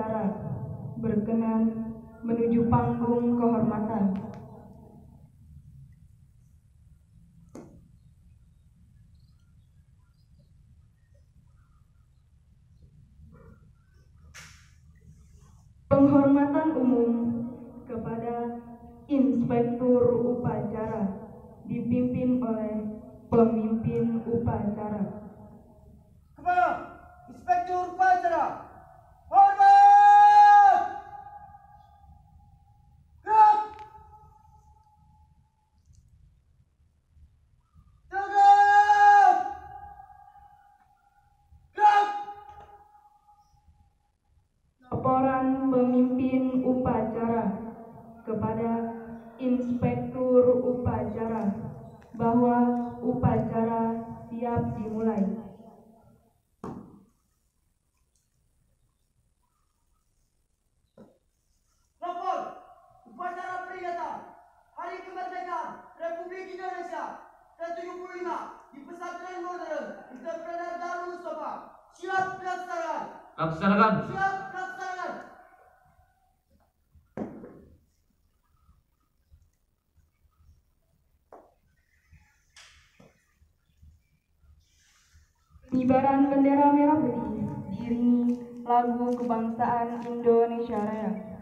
upacara berkenan menuju panggung kehormatan. Penghormatan umum kepada Inspektur Upacara dipimpin oleh pemimpin upacara. Kepada Inspektur Upacara, hormat! Gerak! Tegak! Gerak! Laporan pemimpin upacara kepada Inspektur Upacara bahwa upacara siap dimulai. Lapor upacara peringatan Hari Kemerdekaan Republik Indonesia ke-75 di Pesantren Modern Entrepreneur Darul Mustafa. Siap dilaksanakan. Laksanakan. Siap dilaksanakan. Pengibaran bendera merah putih diiringi lagu kebangsaan Indonesia Raya.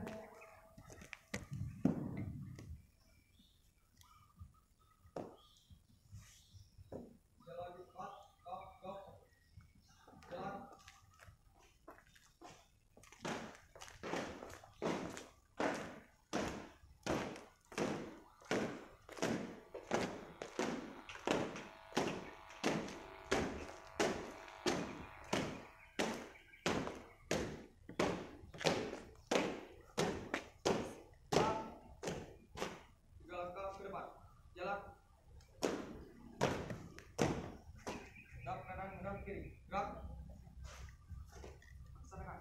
Jalan. Gerak kanan, gerak kiri. Gerak. Laksanakan.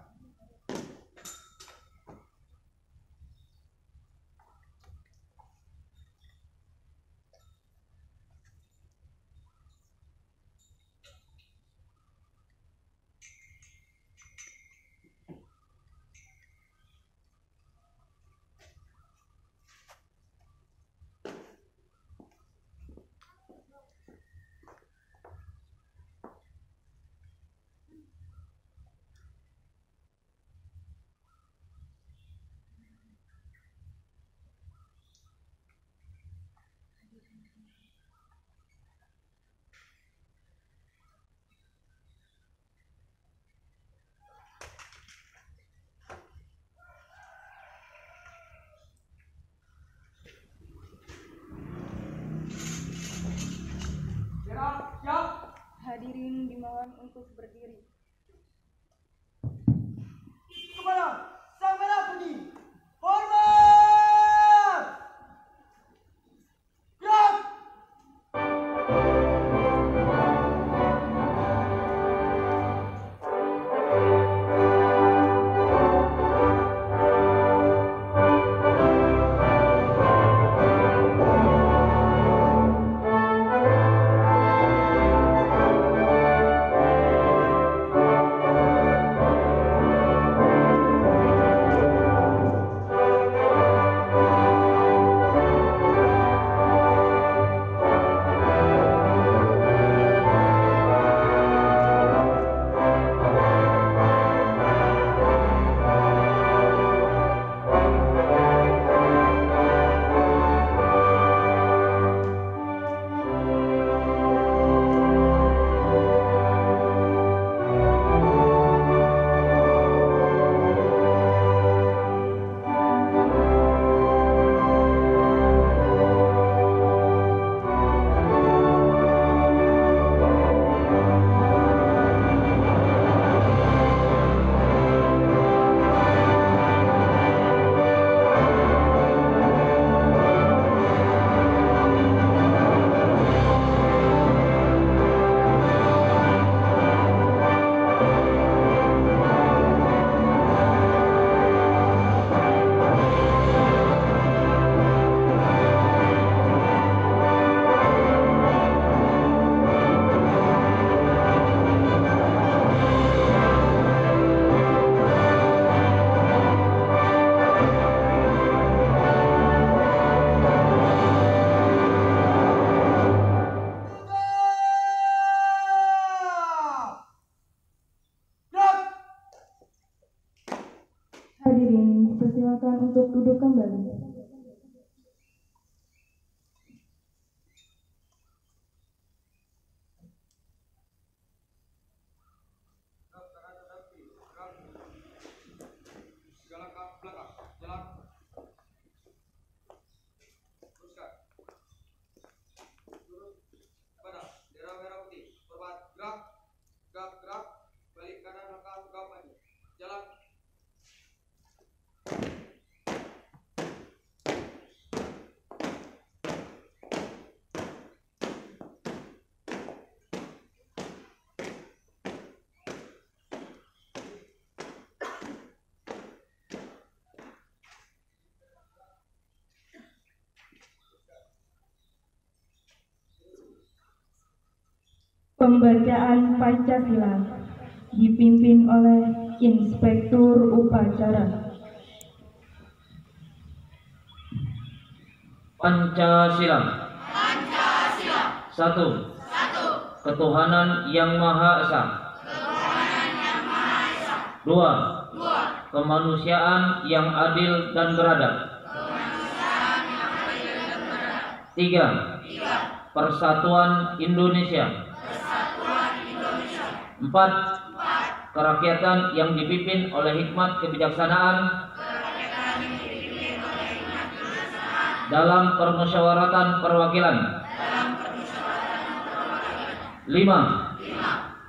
Siap. Hadirin dimohon untuk berdiri. Kepada Sang Merah Putih, hormat! Gerak! dipersilakan untuk duduk kembali. Gerak kanan menghadap kiri. Gerak. Jalan ke belakang. Jalan. Teruskan. Turun. Pada. Bendera merah putih. Hormat. Gerak. Gerak. Gerak. Balik kanan langkah. Gerak maju. Jalan. Pembacaan Pancasila dipimpin oleh Inspektur Upacara. Pancasila. Satu. Ketuhanan Yang Maha Esa. Dua. Kemanusiaan yang adil dan beradab. Tiga. Persatuan Indonesia. Empat. Kerakyatan yang dipimpin oleh hikmat kebijaksanaan dalam permusyawaratan perwakilan. Lima.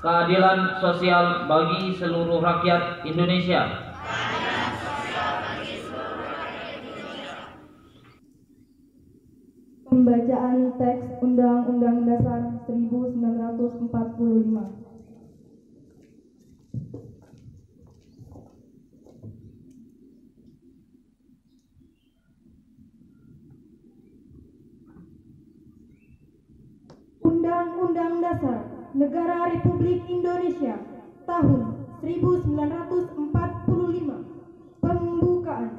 Keadilan sosial bagi seluruh rakyat Indonesia. Pembacaan teks Undang-Undang Dasar 1945. Undang-Undang Dasar Negara Republik Indonesia tahun 1945. Pembukaan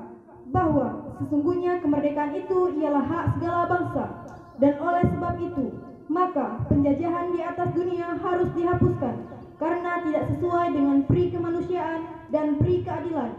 bahwa sesungguhnya kemerdekaan itu ialah hak segala bangsa, dan oleh sebab itu maka penjajahan di atas dunia harus dihapuskan karena tidak sesuai dengan pri kemanusiaan dan pri keadilan,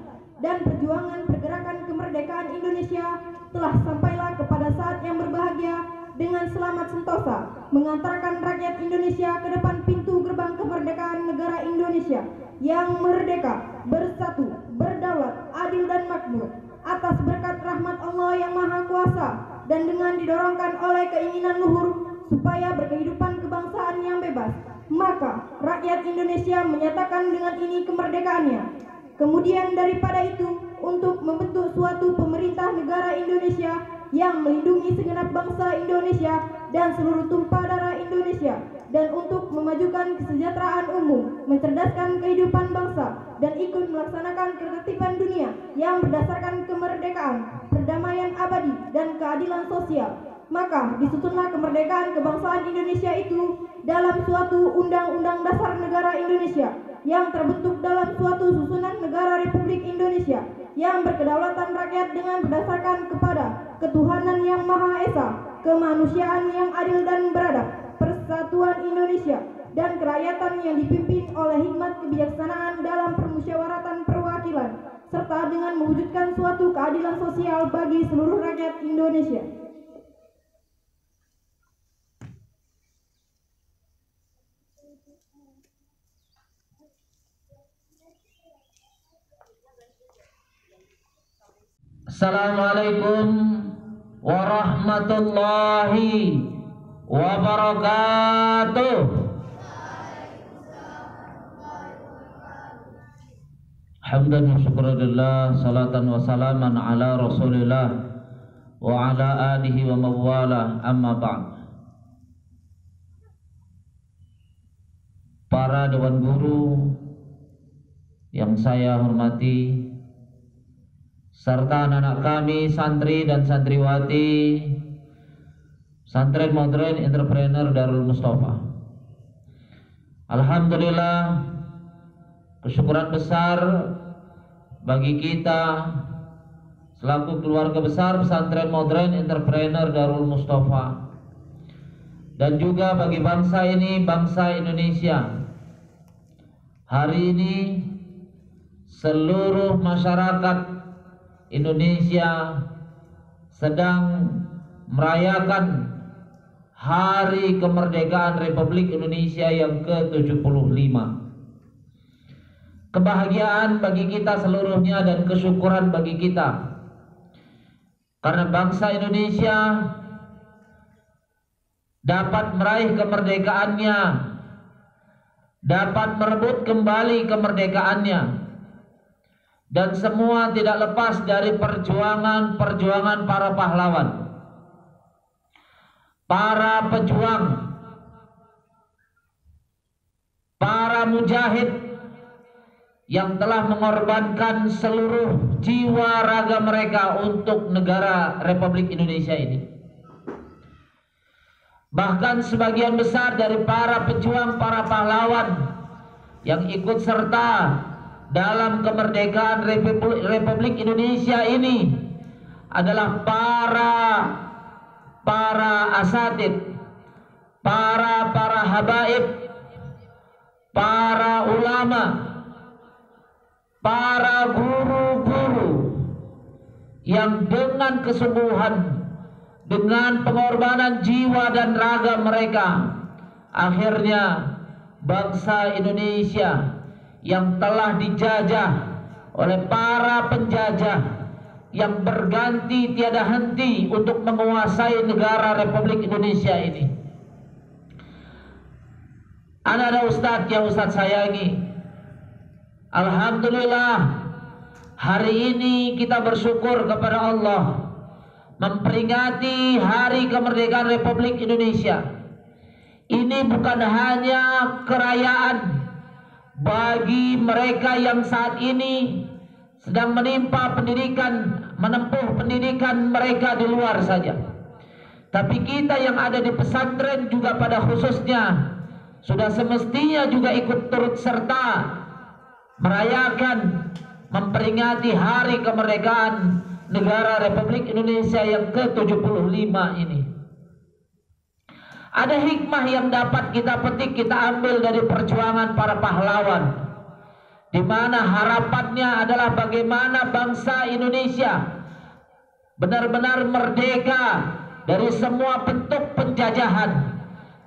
dan perjuangan pergerakan kemerdekaan Indonesia telah sampailah kepada saat yang berbahagia dengan selamat sentosa mengantarkan rakyat Indonesia ke depan pintu gerbang kemerdekaan negara Indonesia yang merdeka, bersatu, berdaulat, adil dan makmur atas berkat rahmat Allah yang Maha Kuasa, dan dengan didorongkan oleh keinginan luhur supaya berkehidupan kebangsaan yang bebas, maka rakyat Indonesia menyatakan dengan ini kemerdekaannya. Kemudian daripada itu, untuk membentuk suatu pemerintah negara Indonesia yang melindungi segenap bangsa Indonesia dan seluruh tumpah darah Indonesia, dan untuk memajukan kesejahteraan umum, mencerdaskan kehidupan bangsa, dan ikut melaksanakan ketertiban dunia yang berdasarkan kemerdekaan, perdamaian abadi, dan keadilan sosial. Maka disusunlah kemerdekaan kebangsaan Indonesia itu dalam suatu Undang-Undang Dasar Negara Indonesia yang terbentuk dalam suatu susunan negara Republik Indonesia yang berkedaulatan rakyat dengan berdasarkan kepada ketuhanan yang Maha Esa, kemanusiaan yang adil dan beradab, persatuan Indonesia, dan kerakyatan yang dipimpin oleh hikmat kebijaksanaan dalam permusyawaratan perwakilan, serta dengan mewujudkan suatu keadilan sosial bagi seluruh rakyat Indonesia. Assalamualaikum warahmatullahi wabarakatuh. Hamdan wa syukurillah, salatan wa salaman ala rasulillah wa ala alihi wa mawala, amma ba'd. Para dewan guru yang saya hormati, serta anak-anak kami, santri dan santriwati Santren Modern Entrepreneur Darul Mustafa. Alhamdulillah, kesyukuran besar bagi kita selaku keluarga besar Pesantren Modern Entrepreneur Darul Mustafa, dan juga bagi bangsa ini, bangsa Indonesia. Hari ini seluruh masyarakat Indonesia sedang merayakan Hari Kemerdekaan Republik Indonesia yang ke-75. Kebahagiaan bagi kita seluruhnya dan kesyukuran bagi kita, karena bangsa Indonesia dapat meraih kemerdekaannya, dapat merebut kembali kemerdekaannya, dan semua tidak lepas dari perjuangan para pahlawan, para pejuang, para mujahid yang telah mengorbankan seluruh jiwa raga mereka untuk negara Republik Indonesia ini. Bahkan sebagian besar dari para pejuang, para pahlawan yang ikut serta dalam kemerdekaan Republik Indonesia ini adalah para asatid, para habaib, para ulama, para guru-guru yang dengan kesungguhan, dengan pengorbanan jiwa dan raga mereka, akhirnya bangsa Indonesia yang telah dijajah oleh para penjajah yang berganti tiada henti untuk menguasai negara Republik Indonesia ini. Anak-anak Ustadz yang Ustadz sayangi, alhamdulillah, hari ini kita bersyukur kepada Allah memperingati Hari Kemerdekaan Republik Indonesia. Ini bukan hanya kerayaan bagi mereka yang saat ini sedang menempuh pendidikan mereka di luar saja, tapi kita yang ada di pesantren juga pada khususnya sudah semestinya juga ikut turut serta merayakan, memperingati Hari Kemerdekaan Negara Republik Indonesia yang ke-75 ini. Ada hikmah yang dapat kita petik, kita ambil dari perjuangan para pahlawan, di mana harapannya adalah bagaimana bangsa Indonesia benar-benar merdeka dari semua bentuk penjajahan.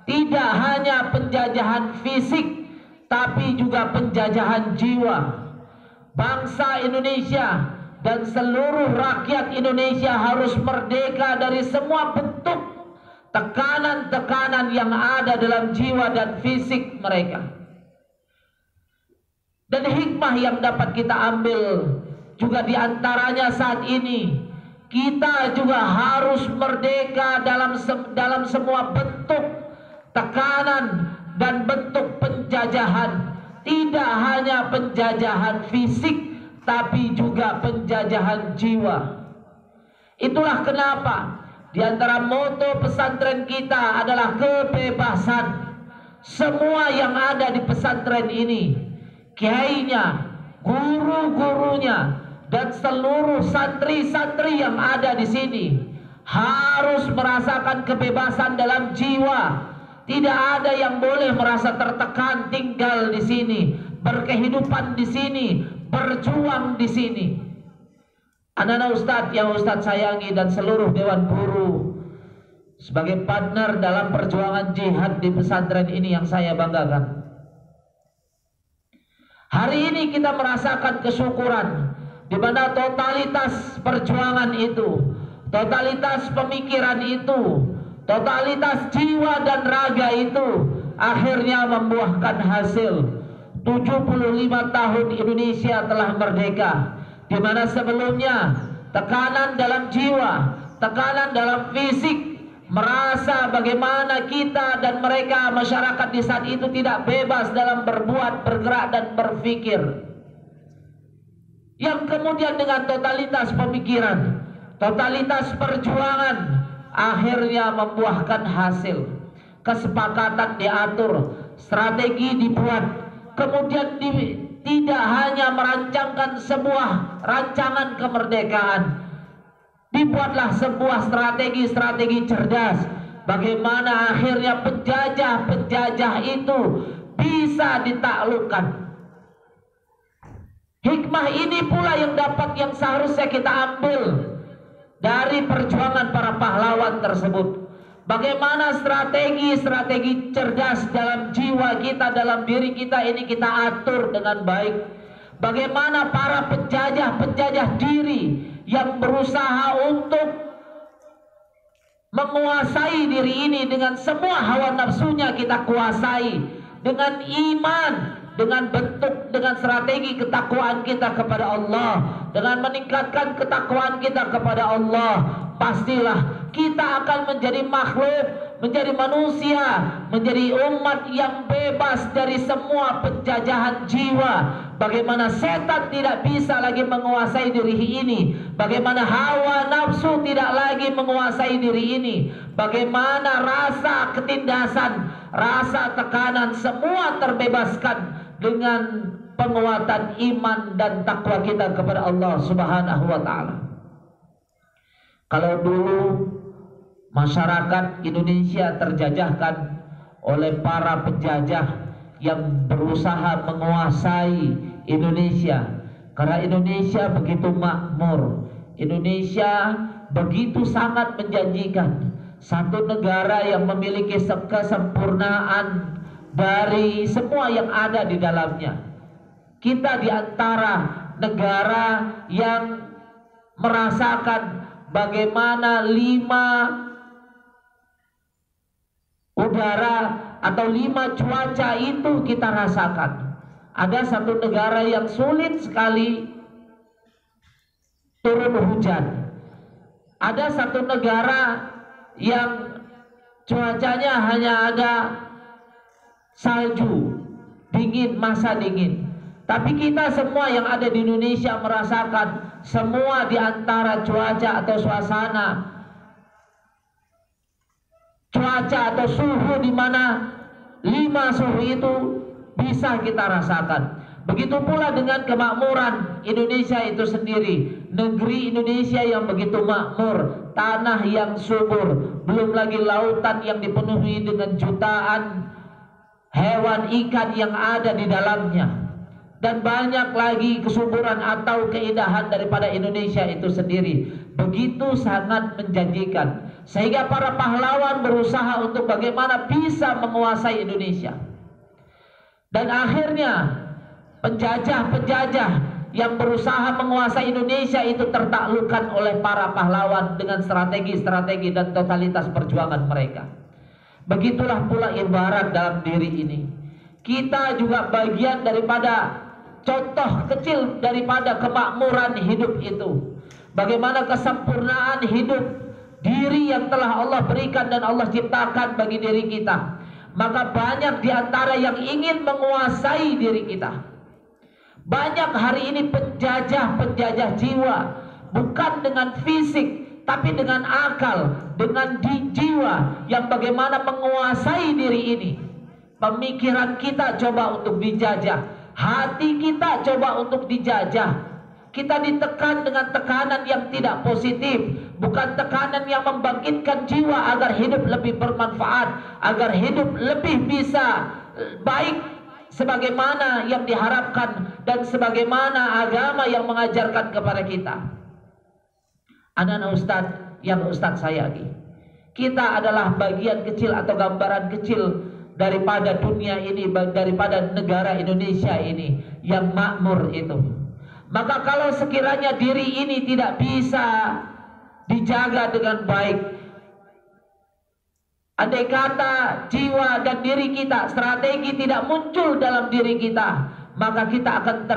Tidak hanya penjajahan fisik, tapi juga penjajahan jiwa. Bangsa Indonesia dan seluruh rakyat Indonesia harus merdeka dari semua bentuk tekanan-tekanan yang ada dalam jiwa dan fisik mereka. Dan hikmah yang dapat kita ambil juga diantaranya saat ini, kita juga harus merdeka dalam semua bentuk tekanan dan bentuk penjajahan. Tidak hanya penjajahan fisik, tapi juga penjajahan jiwa. Itulah kenapa di antara moto pesantren kita adalah kebebasan. Semua yang ada di pesantren ini, kiainya, guru-gurunya, dan seluruh santri-santri yang ada di sini harus merasakan kebebasan dalam jiwa. Tidak ada yang boleh merasa tertekan tinggal di sini, berkehidupan di sini, berjuang di sini. Anak-anak Ustadz yang Ustadz sayangi dan seluruh dewan guru, sebagai partner dalam perjuangan jihad di pesantren ini yang saya banggakan. Hari ini kita merasakan kesyukuran di mana totalitas perjuangan itu, totalitas pemikiran itu, totalitas jiwa dan raga itu akhirnya membuahkan hasil. 75 tahun Indonesia telah merdeka, di mana sebelumnya tekanan dalam jiwa, tekanan dalam fisik, merasa bagaimana kita dan mereka masyarakat di saat itu tidak bebas dalam berbuat, bergerak dan berpikir. Yang kemudian dengan totalitas pemikiran, totalitas perjuangan akhirnya membuahkan hasil. Kesepakatan diatur, strategi dibuat, kemudian tidak hanya merancangkan sebuah rancangan kemerdekaan, dibuatlah sebuah strategi-strategi cerdas bagaimana akhirnya penjajah-penjajah itu bisa ditaklukkan. Hikmah ini pula yang seharusnya kita ambil dari perjuangan para pahlawan tersebut. Bagaimana strategi cerdas dalam jiwa kita, dalam diri kita ini kita atur dengan baik. Bagaimana para penjajah diri yang berusaha untuk menguasai diri ini dengan semua hawa nafsunya kita kuasai dengan iman, dengan bentuk, dengan strategi ketakwaan kita kepada Allah, dengan meningkatkan ketakwaan kita kepada Allah. Pastilah kita akan menjadi makhluk, menjadi manusia, menjadi umat yang bebas dari semua penjajahan jiwa. Bagaimana setan tidak bisa lagi menguasai diri ini, bagaimana hawa nafsu tidak lagi menguasai diri ini, bagaimana rasa ketindasan, rasa tekanan semua terbebaskan dengan penguatan iman dan takwa kita kepada Allah Subhanahu wa taala. Kalau dulu masyarakat Indonesia terjajahkan oleh para penjajah yang berusaha menguasai Indonesia, karena Indonesia begitu makmur, Indonesia begitu sangat menjanjikan, satu negara yang memiliki kesempurnaan dari semua yang ada di dalamnya. Kita di antara negara yang merasakan bagaimana 5 udara atau 5 cuaca itu kita rasakan. Ada satu negara yang sulit sekali turun hujan. Ada satu negara yang cuacanya hanya ada salju, dingin, masa dingin. Tapi kita semua yang ada di Indonesia merasakan semua di antara cuaca atau suasana, cuaca atau suhu di mana 5 suhu itu bisa kita rasakan. Begitu pula dengan kemakmuran Indonesia itu sendiri, negeri Indonesia yang begitu makmur, tanah yang subur, belum lagi lautan yang dipenuhi dengan jutaan hewan ikan yang ada di dalamnya, dan banyak lagi kesuburan atau keindahan daripada Indonesia itu sendiri. Begitu sangat menjanjikan, sehingga para pahlawan berusaha untuk bagaimana bisa menguasai Indonesia. Dan akhirnya penjajah yang berusaha menguasai Indonesia itu tertaklukkan oleh para pahlawan dengan strategi-strategi dan totalitas perjuangan mereka. Begitulah pula ibarat dalam diri ini. Kita juga bagian daripada contoh kecil daripada kemakmuran hidup itu. Bagaimana kesempurnaan hidup diri yang telah Allah berikan dan Allah ciptakan bagi diri kita. Maka banyak di antara yang ingin menguasai diri kita. Banyak hari ini penjajah jiwa, bukan dengan fisik, tapi dengan akal, dengan jiwa yang bagaimana menguasai diri ini. Pemikiran kita coba untuk dijajah, hati kita coba untuk dijajah. Kita ditekan dengan tekanan yang tidak positif, bukan tekanan yang membangkitkan jiwa agar hidup lebih bermanfaat, agar hidup lebih bisa baik sebagaimana yang diharapkan dan sebagaimana agama yang mengajarkan kepada kita. Anak-anak Ustadz yang Ustadz sayangi, kita adalah bagian kecil atau gambaran kecil daripada dunia ini, daripada negara Indonesia ini yang makmur itu. Maka kalau sekiranya diri ini tidak bisa dijaga dengan baik, andai kata jiwa dan diri kita, strategi tidak muncul dalam diri kita, maka kita akan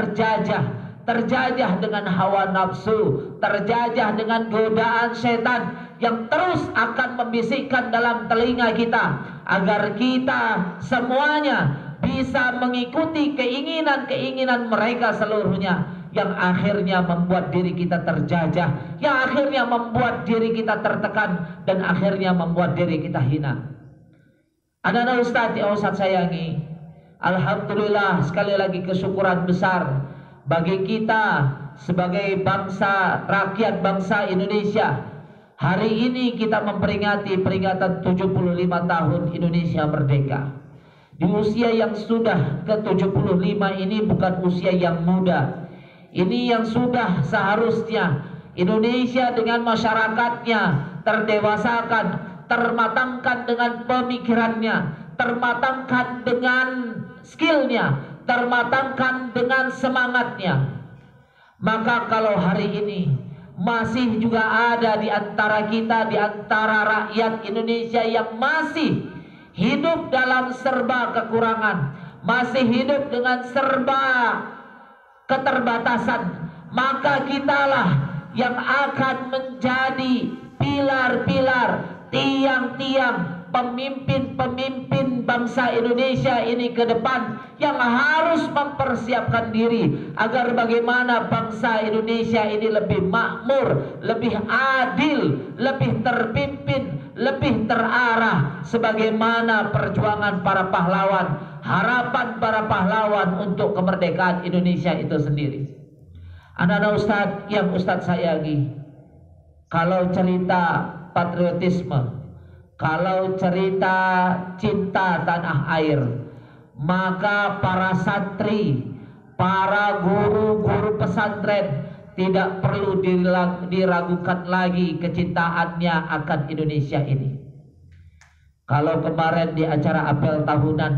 terjajah dengan hawa nafsu, terjajah dengan godaan setan yang terus akan membisikkan dalam telinga kita agar kita semuanya bisa mengikuti keinginan-keinginan mereka seluruhnya, yang akhirnya membuat diri kita terjajah, yang akhirnya membuat diri kita tertekan, dan akhirnya membuat diri kita hina. Anak-anak Ustadz yang Ustadz sayangi, alhamdulillah, sekali lagi kesyukuran besar bagi kita sebagai bangsa, rakyat bangsa Indonesia. Hari ini kita memperingati peringatan 75 tahun Indonesia merdeka. Di usia yang sudah ke-75 ini bukan usia yang muda. Ini yang sudah seharusnya Indonesia dengan masyarakatnya terdewasakan, termatangkan dengan pemikirannya, termatangkan dengan skillnya, termatangkan dengan semangatnya. Maka kalau hari ini masih juga ada di antara kita, di antara rakyat Indonesia yang masih hidup dalam serba kekurangan, masih hidup dengan serba keterbatasan, maka kitalah yang akan menjadi pilar-pilar, tiang-tiang, pemimpin-pemimpin bangsa Indonesia ini ke depan, yang harus mempersiapkan diri agar bagaimana bangsa Indonesia ini lebih makmur, lebih adil, lebih terpimpin, lebih terarah sebagaimana perjuangan para pahlawan, harapan para pahlawan untuk kemerdekaan Indonesia itu sendiri. Anak-anak Ustadz yang Ustadz sayangi, kalau cerita patriotisme, kalau cerita cinta tanah air, maka para santri, para guru-guru pesantren tidak perlu diragukan lagi kecintaannya akan Indonesia ini. Kalau kemarin di acara apel tahunan,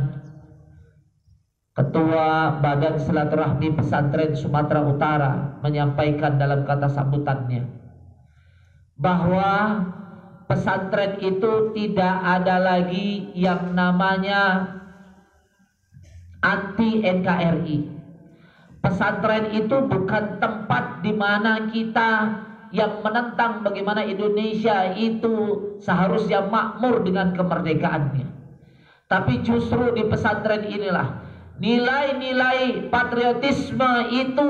Ketua Badan Silaturahmi Pesantren Sumatera Utara menyampaikan dalam kata sambutannya bahwa pesantren itu tidak ada lagi yang namanya anti NKRI. Pesantren itu bukan tempat di mana kita yang menentang bagaimana Indonesia itu seharusnya makmur dengan kemerdekaannya. Tapi justru di pesantren inilah nilai-nilai patriotisme itu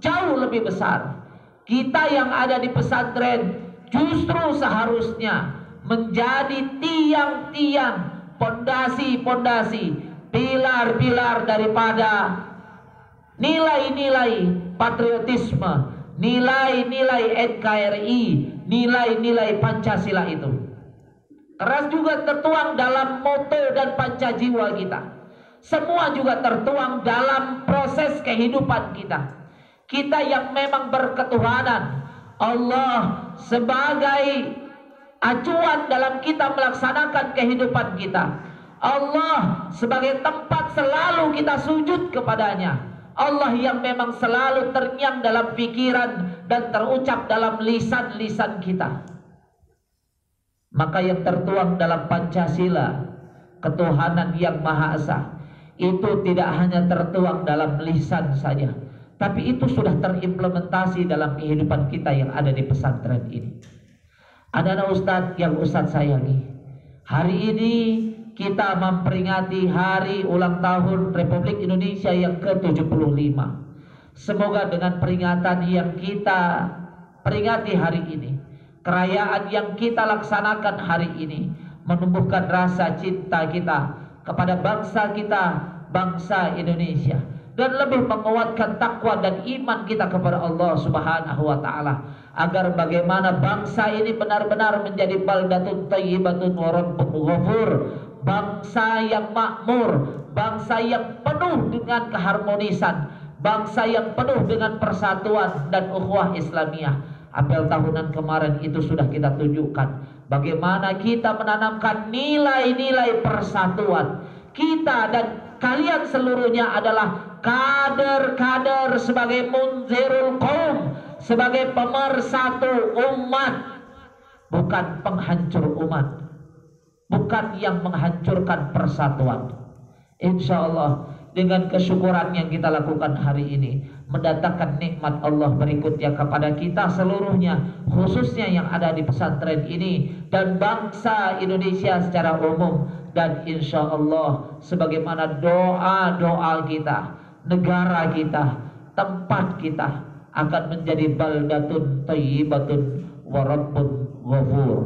jauh lebih besar. Kita yang ada di pesantren justru seharusnya menjadi tiang-tiang, pondasi-pondasi, pilar-pilar daripada nilai-nilai patriotisme, nilai-nilai NKRI, nilai-nilai Pancasila itu. Keras juga tertuang dalam moto dan pancajiwa kita. Semua juga tertuang dalam proses kehidupan kita. Kita yang memang berketuhanan, Allah sebagai acuan dalam kita melaksanakan kehidupan kita, Allah sebagai tempat selalu kita sujud kepadanya, Allah yang memang selalu terngiang dalam pikiran dan terucap dalam lisan-lisan kita. Maka yang tertuang dalam Pancasila, ketuhanan yang Maha Esa, itu tidak hanya tertuang dalam lisan saja, tapi itu sudah terimplementasi dalam kehidupan kita yang ada di pesantren ini. Anak-anak Ustadz yang Ustadz sayangi, hari ini kita memperingati hari ulang tahun Republik Indonesia yang ke-75. Semoga dengan peringatan yang kita peringati hari ini, kerayaan yang kita laksanakan hari ini, menumbuhkan rasa cinta kita kepada bangsa kita, bangsa Indonesia, dan lebih menguatkan takwa dan iman kita kepada Allah Subhanahu wa taala, agar bagaimana bangsa ini benar-benar menjadi baldatun thayyibatun wa rabbun ghafur, bangsa yang makmur, bangsa yang penuh dengan keharmonisan, bangsa yang penuh dengan persatuan dan ukhuwah Islamiyah. Apel tahunan kemarin itu sudah kita tunjukkan bagaimana kita menanamkan nilai-nilai persatuan. Kita dan kalian seluruhnya adalah kader-kader sebagai munzirul qaum, sebagai pemersatu umat, bukan penghancur umat, bukan yang menghancurkan persatuan. Insya Allah dengan kesyukuran yang kita lakukan hari ini mendatangkan nikmat Allah berikutnya kepada kita seluruhnya, khususnya yang ada di pesantren ini dan bangsa Indonesia secara umum. Dan insya Allah sebagaimana doa-doa kita, negara kita, tempat kita akan menjadi baldatun thayyibatun wa rabbun ghafur.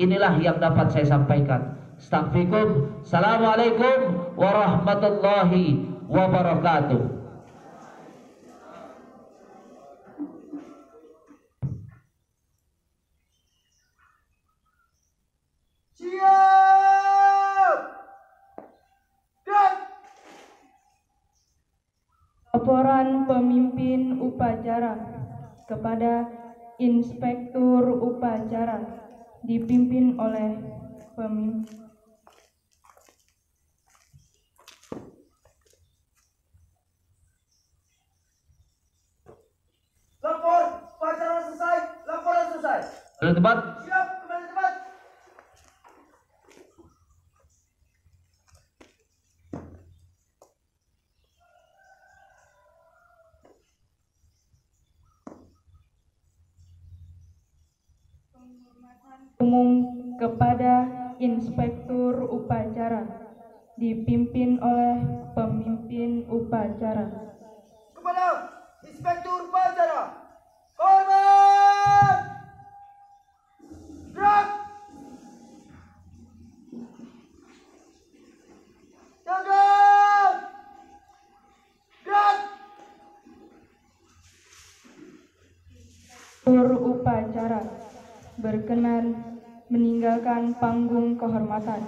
Inilah yang dapat saya sampaikan. Astaghfirukum. Assalamualaikum warahmatullahi wabarakatuh. Siap! Dan Laporan pemimpin upacara kepada inspektur upacara dipimpin oleh pemimpin. Lapor, upacara selesai, laporan selesai. Ada tempat? Siap, kembali tempat. Umum kepada inspektur upacara dipimpin oleh pemimpin upacara. Kepada inspektur upacara, hormat. Gerak. Tegak. Gerak. Inspektur upacara berkenan meninggalkan panggung kehormatan.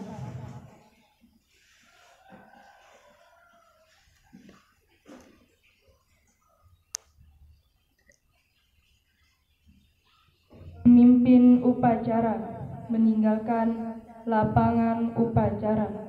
Pemimpin upacara meninggalkan lapangan upacara.